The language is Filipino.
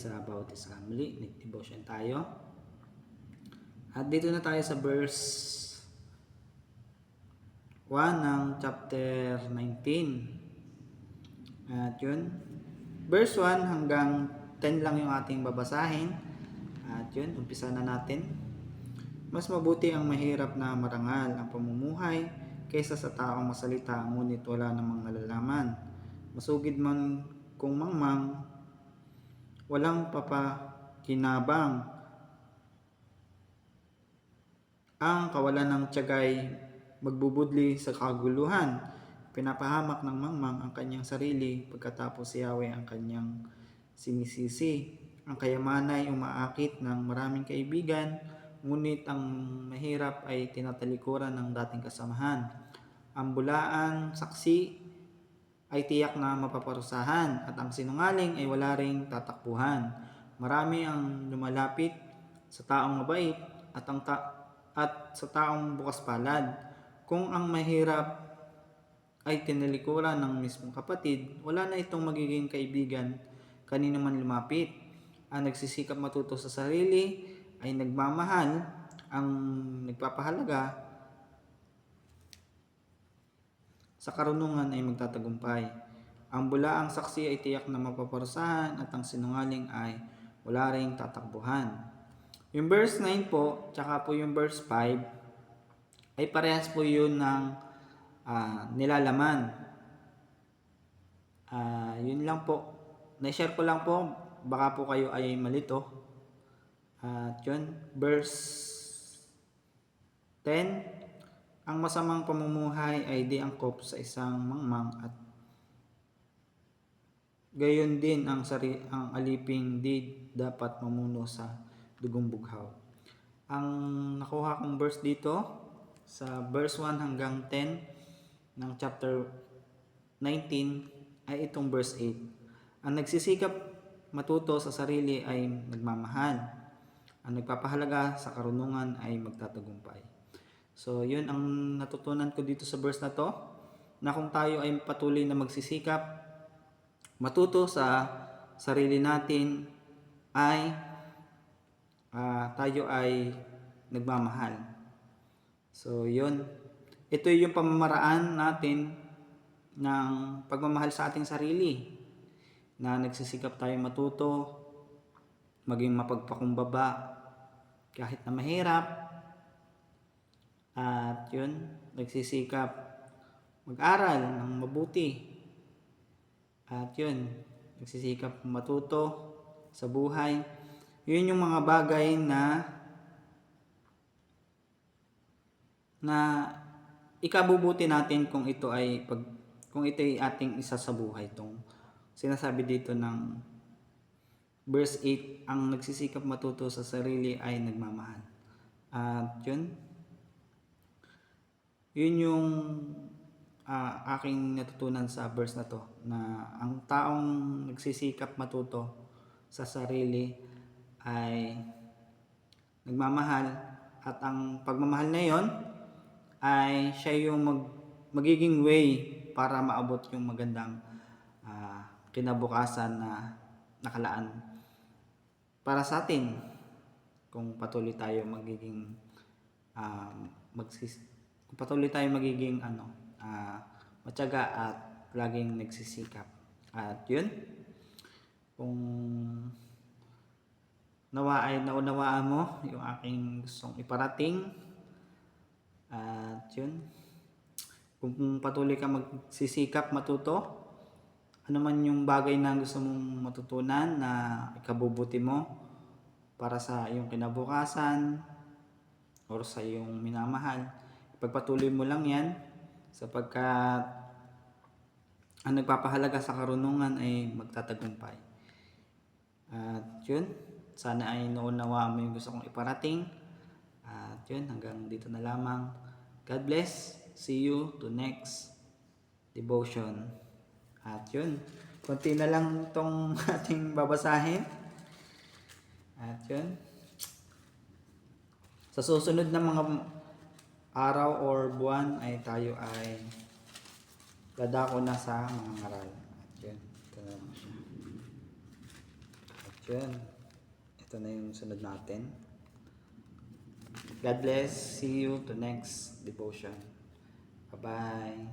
sa bawat isa. Muli, nag-devotion tayo. At dito na tayo sa verse 1 ng chapter 19. At yun, verse 1 hanggang 10 lang yung ating babasahin. At yun, umpisa na natin. Mas mabuti ang mahirap na marangal ang pamumuhay kaysa sa taong masalita ngunit wala namang nalalaman. Masugid man kung mangmang, walang papakinabang. Ang kawalan ng tiyagay magbubudli sa kaguluhan. Pinapahamak ng mangmang ang kanyang sarili pagkatapos si Yahweh ang kanyang sinisisi. Ang kayaman ay umaakit ng maraming kaibigan, ngunit ang mahirap ay tinatalikuran ng dating kasamahan. Ang bulaan saksi ay tiyak na mapaparusahan at ang sinungaling ay wala ring tatakbuhan. Marami ang lumalapit sa taong mabait at sa taong bukas palad. Kung ang mahirap ay tinalikuran ng mismong kapatid, wala na itong magiging kaibigan kanino man lumapit. Ang nagsisikap matuto sa sarili ay nagmamahal, ang nagpapahalaga sa karunungan ay magtatagumpay. Ang bulaang saksi ay tiyak na mapaparusahan at ang sinungaling ay wala ring tatakbuhan. Yung verse 9 po, tsaka po yung verse 5 ay parehas po yun ng nilalaman. Yun lang po. Na-share ko lang po, baka po kayo ay malito. At yun, verse 10, ang masamang pamumuhay ay di angkop sa isang mangmang at gayon din ang aliping di dapat mamuno sa dugong bughaw. Ang nakuha kong verse dito sa verse 1 hanggang 10 ng chapter 19 ay itong verse 8. Ang nagsisikap matuto sa sarili ay nagmamahal. Ang nagpapahalaga sa karunungan ay magtatagumpay. So, yun ang natutunan ko dito sa verse na to, na kung tayo ay patuloy na magsisikap, matuto sa sarili natin, ay tayo ay nagmamahal. So, yun. Ito yung pamamaraan natin ng pagmamahal sa ating sarili, na nagsisikap tayo matuto, maging mapagpakumbaba, kahit na mahirap. At yun, nagsisikap mag-aral ng mabuti. At yun, nagsisikap matuto sa buhay. Yun yung mga bagay na ikabubuti natin kung ito ay ating isa sa buhay. Itong sinasabi dito ng verse 8, ang nagsisikap matuto sa sarili ay nagmamahal. At yun yung aking natutunan sa verse na to, na ang taong nagsisikap matuto sa sarili ay nagmamahal, at ang pagmamahal na yon ay siya yung magiging way para maabot yung magandang kinabukasan na nakalaan para sa atin kung patuloy tayo magiging matyaga at laging nagsisikap. At yun, kung nawa ay naunawaan mo yung aking gustong iparating. At yun, kung patuloy ka magsisikap matuto, ano man yung bagay na gusto mong matutunan na ikabubuti mo para sa iyong kinabukasan or sa iyong minamahal, ipagpatuloy mo lang yan, sapagkat ang nagpapahalaga sa karunungan ay magtatagumpay. At yun, sana ay naunawaan mo yung gusto kong iparating. At yun, hanggang dito na lamang. God bless. See you to next devotion. At yun, konti na lang itong ating babasahin. At yun, sa susunod na mga araw or buwan ay tayo ay dadako na sa mga ngaral. At yun, ito na lang siya. At So yun, ito na yung sunod natin. God bless. See you to next devotion. Bye-bye.